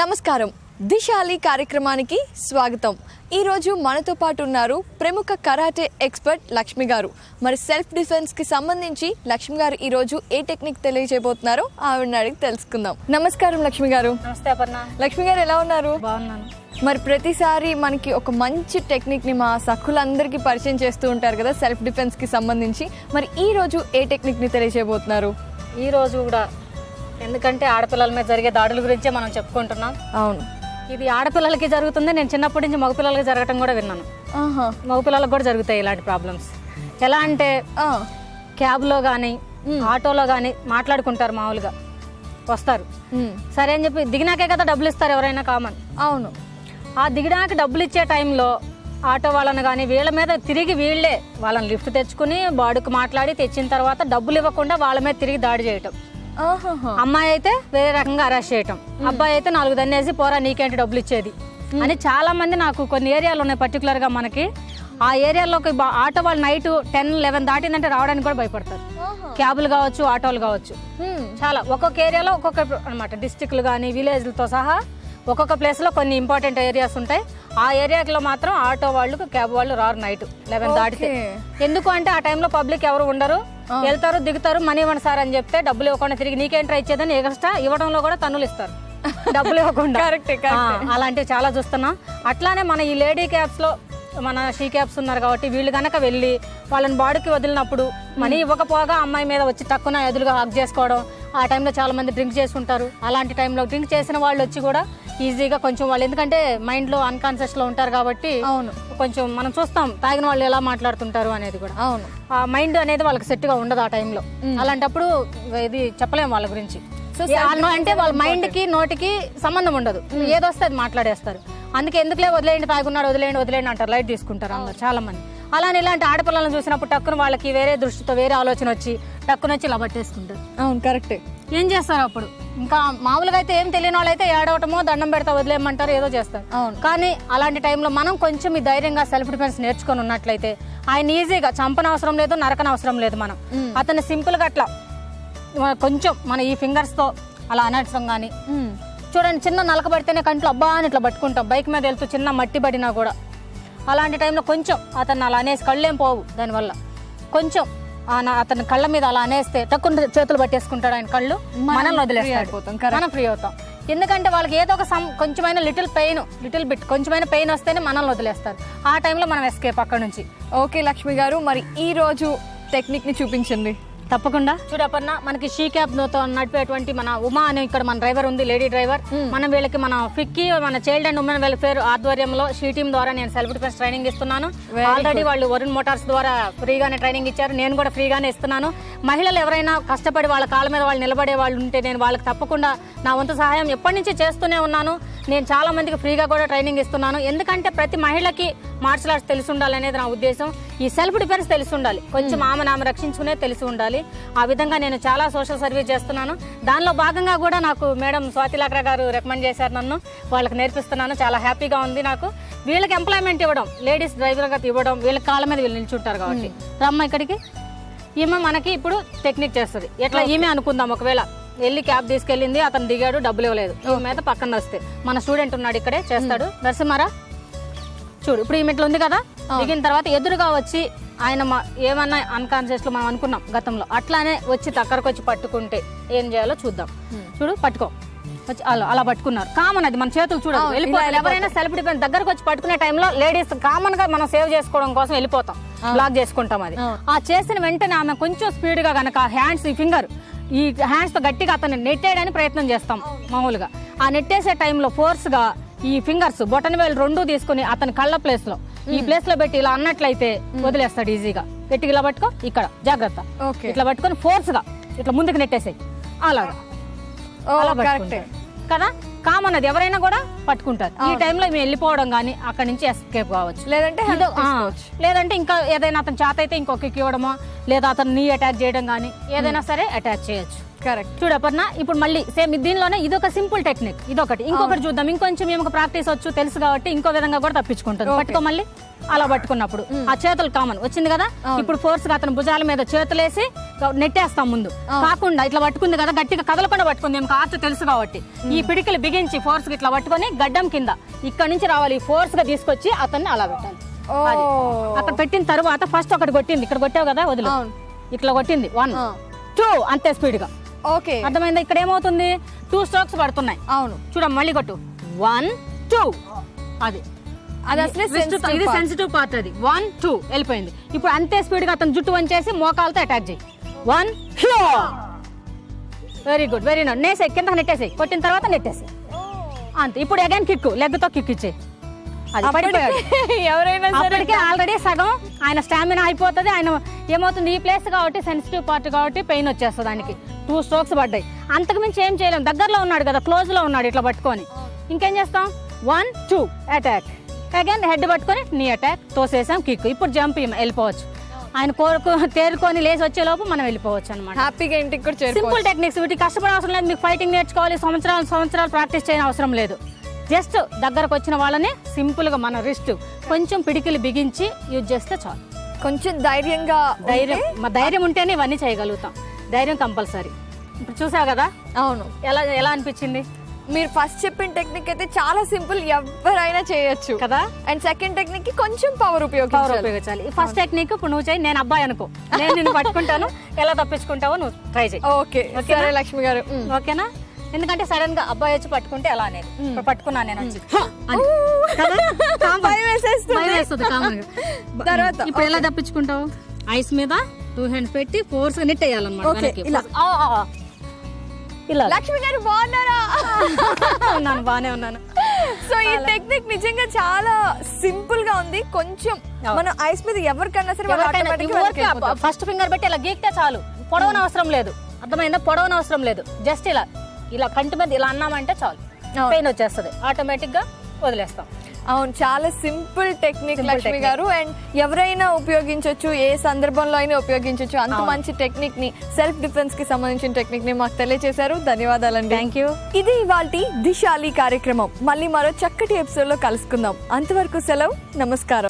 నమస్కారం దిశాలి కార్యక్రమానికి స్వాగతం। ఈ రోజు మనతో పాటు ఉన్నారు ప్రముఖ కరాటే ఎక్స్పర్ట్ లక్ష్మి గారు। మరి సెల్ఫ్ డిఫెన్స్ కి సంబంధించి లక్ష్మి గారు ఈ రోజు ఏ టెక్నిక్ తెలియజేయబోతున్నారో ఆవిడని అడిగి తెలుసుకుందాం। నమస్కారం లక్ష్మి గారు। నమస్తే అపర్ణ। లక్ష్మి గారు ఎలా ఉన్నారు? బాగున్నాను। మరి ప్రతిసారి మనకి ఒక మంచి టెక్నిక్ ని మా సఖులందరికీ పరిచయం చేస్తూ ఉంటారు కదా సెల్ఫ్ డిఫెన్స్ కి సంబంధించి। మరి ఈ రోజు ఏ టెక్నిక్ ని తెలియజేయబోతున్నారు? ఈ రోజు కూడా ఎందుకంటే ఆడపిల్లల మీద జరిగే దాడుల గురించే మనం చెప్పుకుంటున్నాం। అవును, ఇది ఆడపిల్లలకి జరుగుతుంది, నేను చిన్నప్పటి నుంచి మగపిల్లలకి జరగటం కూడా విన్నాను। మగపిల్లలకు కూడా జరుగుతాయి ఇలాంటి ప్రాబ్లమ్స్। ఎలా అంటే క్యాబ్లో కానీ ఆటోలో కానీ మాట్లాడుకుంటారు, మామూలుగా వస్తారు సరే అని చెప్పి దిగినాకే కదా డబ్బులు ఇస్తారు ఎవరైనా, కామన్। అవును, ఆ దిగినాక డబ్బులు ఇచ్చే టైంలో ఆటో వాళ్ళని కానీ వీళ్ళ మీద తిరిగి వీళ్ళే వాళ్ళని లిఫ్ట్ తెచ్చుకుని బాడుకు మాట్లాడి తెచ్చిన తర్వాత డబ్బులు ఇవ్వకుండా వాళ్ళ మీద తిరిగి దాడి చేయటం। అమ్మాయి అయితే వేరే రకంగా అరెస్ట్ చేయటం, అబ్బాయి అయితే 4 దన్నేసి పోరా నీకేంటి డబ్బులు ఇచ్చేది అని చాలా మంది నాకు కొన్ని ఏరియాలు ఉన్నాయి పర్టికులర్ గా మనకి। ఆ ఏరియాలోకి ఆటో వాళ్ళు నైట్ 10-11 దాటిందంటే రావడానికి కూడా భయపడతారు। క్యాబులు కావచ్చు, ఆటోలు కావచ్చు, చాలా ఒక్కొక్క ఏరియాలో ఒక్కొక్క అనమాట, డిస్టిక్లు కానీ విలేజ్లతో సహా ఒక్కొక్క ప్లేస్ లో కొన్ని ఇంపార్టెంట్ ఏరియాస్ ఉంటాయి। ఆ ఏరియాలో మాత్రం ఆటో వాళ్ళు క్యాబ్ వాళ్ళు రారు నైట్ 11 దాటితే। ఎందుకు అంటే ఆ టైంలో పబ్లిక్ ఎవరు ఉండరు, వెళ్తారు దిగుతారు, మనీ ఇవ్వండి సార్ అని చెప్తే డబ్బులు ఇవ్వకుండా తిరిగి నీకేం ట్రై చేయదని ఎక్స్ట్రా ఇవ్వడంలో కూడా తన్నులు ఇస్తారు డబ్బులు ఇవ్వకుండా। అలాంటివి చాలా చూస్తున్నాం। అట్లానే మన ఈ లేడీ క్యాబ్స్ లో మన షీ క్యాబ్స్ ఉన్నారు కాబట్టి వీళ్ళు గనక వెళ్ళి వాళ్ళని బాడీకి వదిలినప్పుడు మనీ ఇవ్వకపోగా అమ్మాయి మీద వచ్చి తక్కువ ఎదురుగా హక్ చేసుకోవడం, ఆ టైంలో చాలా మంది డ్రింక్ చేసి ఉంటారు। అలాంటి టైంలో డ్రింక్ చేసిన వాళ్ళు వచ్చి కూడా ఈజీగా కొంచెం వాళ్ళు ఎందుకంటే మైండ్ లో అన్కాన్షియస్ లో ఉంటారు కాబట్టి అవును కొంచెం మనం చూస్తాం తాగిన వాళ్ళు ఎలా మాట్లాడుతుంటారు అనేది కూడా। అవును, ఆ మైండ్ అనేది వాళ్ళకి సెట్ గా ఉండదు ఆ టైంలో। అలాంటప్పుడు ఇది చెప్పలేము వాళ్ళ గురించి। అంటే వాళ్ళ మైండ్ కి నోటికి సంబంధం ఉండదు, ఏదొస్తే అది మాట్లాడేస్తారు। అందుకే ఎందుకులే వదిలేయండి, తాగున్నాడు వదిలేయండి అంటారు, లైట్ తీసుకుంటారు అందరు చాలా మంది। అలానే ఇలాంటి ఆడపిల్లలను చూసినప్పుడు టక్కున వాళ్ళకి వేరే దృష్టితో వేరే ఆలోచన వచ్చి టక్కునొచ్చి ఇలా పట్టేసుకుంటారు। అవును కరెక్ట్। ఏం చేస్తారు అప్పుడు? ఇంకా మామూలుగా అయితే ఏం తెలియని వాళ్ళు అయితే ఏడవటమో దండం పెడతా వదిలేయమంటారు, ఏదో చేస్తారు। కానీ అలాంటి టైంలో మనం కొంచెం ఈ ధైర్యంగా సెల్ఫ్ డిఫెన్స్ నేర్చుకొని ఉన్నట్లయితే ఆయన ఈజీగా చంపనవసరం లేదు, నరకనవసరం లేదు। మనం అతన్ని సింపుల్ గా అట్లా కొంచెం మన ఈ ఫింగర్స్ తో అలా అనర్చడం కానీ, చూడండి చిన్న నలక పడితేనే కంట్లో అబ్బా అని ఇట్లా పట్టుకుంటాం, బైక్ మీద వెళ్తూ చిన్న మట్టి పడినా కూడా। అలాంటి టైంలో కొంచెం అతన్ని అలా అనేసి కళ్ళేం పోవు దానివల్ల, కొంచెం అతని కళ్ళ మీద అలా అనేస్తే తక్కువ చేతులు పట్టేసుకుంటాడు ఆయన కళ్ళు, మనల్ని వదిలేస్తాడు, మనం ఫ్రీ అవుతాం। ఎందుకంటే వాళ్ళకి ఏదో ఒక కొంచెమైన లిటిల్ బిట్ కొంచెమైన పెయిన్ వస్తేనే మనల్ని వదిలేస్తారు, ఆ టైంలో మనం ఎస్కేప్ అక్కడ నుంచి। ఓకే లక్ష్మి గారు, మరి ఈ రోజు టెక్నిక్ ని చూపించండి। తప్పకుండా చూడపన్న మనకి షీ క్యాబ్ తో నడిపేటువంటి మన ఉమా అనే ఇక్కడ మన డ్రైవర్ ఉంది, లేడీ డ్రైవర్। మనం వీళ్ళకి మన ఫిక్కీ మన చైల్డ్ అండ్ ఉమెన్ వెల్ఫేర్ ఆధ్వర్యంలో షీ టీమ్ ద్వారా నేను సెల్ఫ్ డిఫెన్స్ ట్రైనింగ్ ఇస్తున్నాను। ఆల్రెడీ వాళ్ళు వరుణ్ మోటార్స్ ద్వారా ఫ్రీగానే ట్రైనింగ్ ఇచ్చారు, నేను కూడా ఫ్రీగానే ఇస్తున్నాను। మహిళలు ఎవరైనా కష్టపడి వాళ్ళ కాళ్ళ మీద వాళ్ళు నిలబడే వాళ్ళు ఉంటే నేను వాళ్ళకి తప్పకుండా నా వంతు సహాయం ఎప్పటి నుంచి చేస్తూనే ఉన్నాను। నేను చాలా మందికి ఫ్రీగా కూడా ట్రైనింగ్ ఇస్తున్నాను, ఎందుకంటే ప్రతి మహిళకి మార్షల్ ఆర్ట్స్ తెలిసి ఉండాలి అనేది నా ఉద్దేశం। ఈ సెల్ఫ్ డిఫెన్స్ తెలిసి ఉండాలి, కొంచెం ఆమె రక్షించుకునే తెలిసి ఉండాలి। ఆ విధంగా నేను చాలా సోషల్ సర్వీస్ చేస్తున్నాను, దానిలో భాగంగా కూడా నాకు మేడం స్వాతి లాక్రా గారు రికమెండ్ చేశారు, నన్ను వాళ్ళకి నేర్పిస్తున్నాను, చాలా హ్యాపీగా ఉంది నాకు। వీళ్ళకి ఎంప్లాయ్మెంట్ ఇవ్వడం, లేడీస్ డ్రైవర్గా ఇవ్వడం, వీళ్ళ కాళ్ళ మీద వీళ్ళు నిల్చుంటారు కాబట్టి। రమ్మ ఇక్కడికి, ఈమె మనకి ఇప్పుడు టెక్నిక్ చేస్తుంది ఎట్లా, ఈమె అనుకుందాం ఒకవేళ వెళ్ళి క్యాబ్ తీసుకెళ్ళింది, అతను దిగాడు, డబ్బులు ఇవ్వలేదు, ఈ మీద పక్కన వస్తే మన స్టూడెంట్ ఉన్నాడు ఇక్కడే చేస్తాడు, నరసింహారా చూడు ఇప్పుడు ఈ మెట్లు ఉంది కదా, దిగిన తర్వాత ఎదురుగా వచ్చి ఆయన ఏమన్నా అన్కాన్షియస్ లో మనం అనుకున్నాం గతంలో, అట్లానే వచ్చి దగ్గరకు వచ్చి పట్టుకుంటే ఏం చేయాలో చూద్దాం। చూడు పట్టుకో వచ్చి అలా పట్టుకున్నారు, కామన్ అది మన చేతులు చూడాలి వెళ్ళిపోవాలి। ఎవరైనా సెల్ఫ్ డిఫెన్స్ దగ్గరకు వచ్చి పట్టుకునే టైంలో లేడీస్ కామన్ గా మనం సేవ్ చేసుకోవడం కోసం వెళ్ళిపోతాం, బ్లాక్ చేసుకుంటాం అది। ఆ చేసిన వెంటనే ఆమె కొంచెం స్పీడ్ గా గనక హ్యాండ్స్ ఈ హ్యాండ్స్ తో గట్టిగా అతన్ని నెట్టేయడానికి ప్రయత్నం చేస్తాం మామూలుగా। ఆ నెట్టేసే టైంలో ఫోర్స్ గా ఈ ఫింగర్స్ బొటన వేలు 2 తీసుకుని అతని కళ్ళ ప్లేస్ లో ఈ ప్లేస్ లో పెట్టి ఇలా అన్నట్లయితే వదిలేస్తాడు ఈజీగా। గట్టిగా ఇలా పట్టుకో, ఇక్కడ జాగ్రత్త, ఇట్లా పట్టుకొని ఫోర్స్ గా ఇట్లా ముందుకు నెట్టేసాయి, అలాగా కదా కామన్ అది ఎవరైనా కూడా పట్టుకుంటారు। ఈ టైంలో మేము వెళ్ళిపోవడం గానీ అక్కడ నుంచి ఎస్కేప్ కావచ్చు, లేదంటే ఇంకా ఏదైనా అతను చేత అయితే ఇంకొక ఇవ్వడమో, లేదా అతను నీ అటాక్ చేయడం గానీ ఏదైనా సరే అటాక్ చేయొచ్చు। కరెక్ట్. చూడు అపర్ణ, ఇప్పుడు మళ్ళీ సేమ్ దీనిలోనే ఇది ఒక సింపుల్ టెక్నిక్, ఇదొకటి. ఇంకొకటి చూద్దాం. ఇంకొంచెం ఏమో ప్రాక్టీస్ వచ్చు తెలుసు కాబట్టి ఇంకో విధంగా కూడా తప్పించుకుంటుంది. పట్టుకో మళ్ళీ. అలా పట్టుకున్నప్పుడు ఆ చేతులు కామన్ వచ్చింది కదా. ఇప్పుడు ఫోర్స్ గా అతను భుజాల మీద చేతులేసి నెట్టేస్తాం ముందు. కాకుండా ఇట్లా పట్టుకుంది కదా, గట్టిగా కదలకుండా పట్టుకుంది. ఏమో ఆర్ట్ తెలుసు కాబట్టి ఈ పిడికిలు బిగించి ఫోర్స్ గా ఇట్లా పట్టుకొని గడ్డం కింద ఇక్కడ నుంచి రావాలి. ఫోర్స్ గా తీసుకొచ్చి అతన్ని అలా పెట్టాలి. అక్కడ పెట్టిన తర్వాత ఫస్ట్ ఒకటి కొట్టింది, ఇక్కడ కొట్టావు కదా, వదిలి ఇట్లా కొట్టింది 1 2 అంతే స్పీడ్ గా. ఓకే, అర్థమైందా? ఇక్కడ ఏమవుతుంది, 2 స్ట్రోక్స్ పడుతున్నాయి. అవును, చూడమ్మ మళ్ళీ కొట్టు 1 2. అది ఇది సెన్సిటివ్ పార్ట్. అది 1 2 వెళ్ళిపోయింది. ఇప్పుడు అంతే స్పీడ్ గా అతను జుట్టు వంచేసి మోకాలతో అటాక్ చేయి. 1 వెరీ గుడ్, వెరీ గుడ్. నేసే కింద నెట్టేసేయి, కొట్టిన తర్వాత నెట్టేసి అంతే. ఇప్పుడు అగైన్ కిక్, లెగ్ తో కిక్ ఇచ్చే. అది పడిపోయాడు. ఎవరైనా అప్పటికే ఆల్రెడీ సగం ఆయన స్టామినా అయిపోతుంది. ఆయన ఏమవుతుంది, ఈ ప్లేస్ కాబట్టి సెన్సిటివ్ పార్ట్ కాబట్టి పెయిన్ వచ్చేస్తుంది. దానికి 2 స్ట్రోక్స్ పడ్డాయి. అంతకు మించి ఏం చేయలేం. దగ్గరలో ఉన్నాడు కదా, క్లోజ్ లో ఉన్నాడు, ఇట్లా పట్టుకొని ఇంకేం చేస్తాం. 1 2 అటాక్, అగైన్ హెడ్ పట్టుకొని నీ అటాక్, తోసేసాం కిక్. ఇప్పుడు జంప్ వెళ్ళిపోవచ్చు. ఆయన తేరుకొని లేచి వచ్చే లోపు మనం వెళ్ళిపోవచ్చు అనమాట. హ్యాపీగా ఇంటికి కూడా సింపుల్ టెక్నిక్స్. వీటికి కష్టపడే అవసరం లేదు. మీకు ఫైటింగ్ నేర్చుకోవాలి, సంవత్సరాలు ప్రాక్టీస్ చేయని అవసరం లేదు. జస్ట్ దగ్గరకు వచ్చిన వాళ్ళని సింపుల్ గా మన రిస్ట్ కొంచెం పిడికిలు బిగించి యూజ్ చేస్తే చాలు. కొంచెం ధైర్యంగా ధైర్యం ఉంటేనే ఇవన్నీ చేయగలుగుతాం. ధైర్యం కంపల్సరీ. ఇప్పుడు చూసావు కదా. అవును, ఎలా అనిపించింది? మీరు ఫస్ట్ చెప్పిన టెక్నిక్ అయితే చాలా సింపుల్, ఎవరైనా చేయొచ్చు కదా. అండ్ సెకండ్ టెక్నిక్ కి కొంచెం పవర్ ఉపయోగించాలి. ఫస్ట్ టెక్నిక్ ఇప్పుడు నువ్వు చేయి, నేను అబ్బాయి అనుకో, నేను నిన్ను పట్టుకుంటాను. ఎలా తప్పించుకుంటావో నువ్వు ట్రై చేయి. ఓకే సరే లక్ష్మి గారు. ఓకేనా? ఎందుకంటే సడన్ గా అబ్బాయి వచ్చి పట్టుకుంటే ఎలా అనేది. ఇప్పుడు పట్టుకున్నాను నేను వచ్చి తర్వాత ఇప్పుడు ఎలా తప్పించుకుంటావు? ఐస్ మీద 2 హ్యాండ్స్ పెట్టి ఫోర్స్ గా నెట్ వేయాలన్నమాట. లక్ష్మి గారు బాగున్నారా? ఉన్నాను, బానే ఉన్నాను. సో ఈ టెక్నిక్ నిజంగా చాలా సింపుల్ గా ఉంది. కొంచెం మన ఐస్ మీద ఎవరికన్నా సరే ఫస్ట్ ఫింగర్ పెట్టి ఇలా గీక్తే చాలు. పొడవన అవసరం లేదు. అర్థమైందా? పొడవన అవసరం లేదు. జస్ట్ ఇలా కంటి మీద ఇలా అన్నామంటే చాలు, పెయిన్ వచ్చేస్తుంది. ఆటోమేటిక్ గా వదిలేస్తాం. అవును, చాలా సింపుల్ టెక్నిక్ లక్ష్మి గారు. అండ్ ఎవరైనా ఉపయోగించవచ్చు, ఏ సందర్భంలో అయినా ఉపయోగించవచ్చు. అంత మంచి టెక్నిక్ ని, సెల్ఫ్ డిఫెన్స్ కి సంబంధించిన టెక్నిక్ ని మాకు తెలియజేశారు. ధన్యవాదాలండి. Thank you. ఇది ఇవాల్టి దిశాలి కార్యక్రమం. మళ్ళీ మరో చక్కటి ఎపిసోడ్ లో కలుసుకుందాం. అంతవరకు సెలవు, నమస్కారం.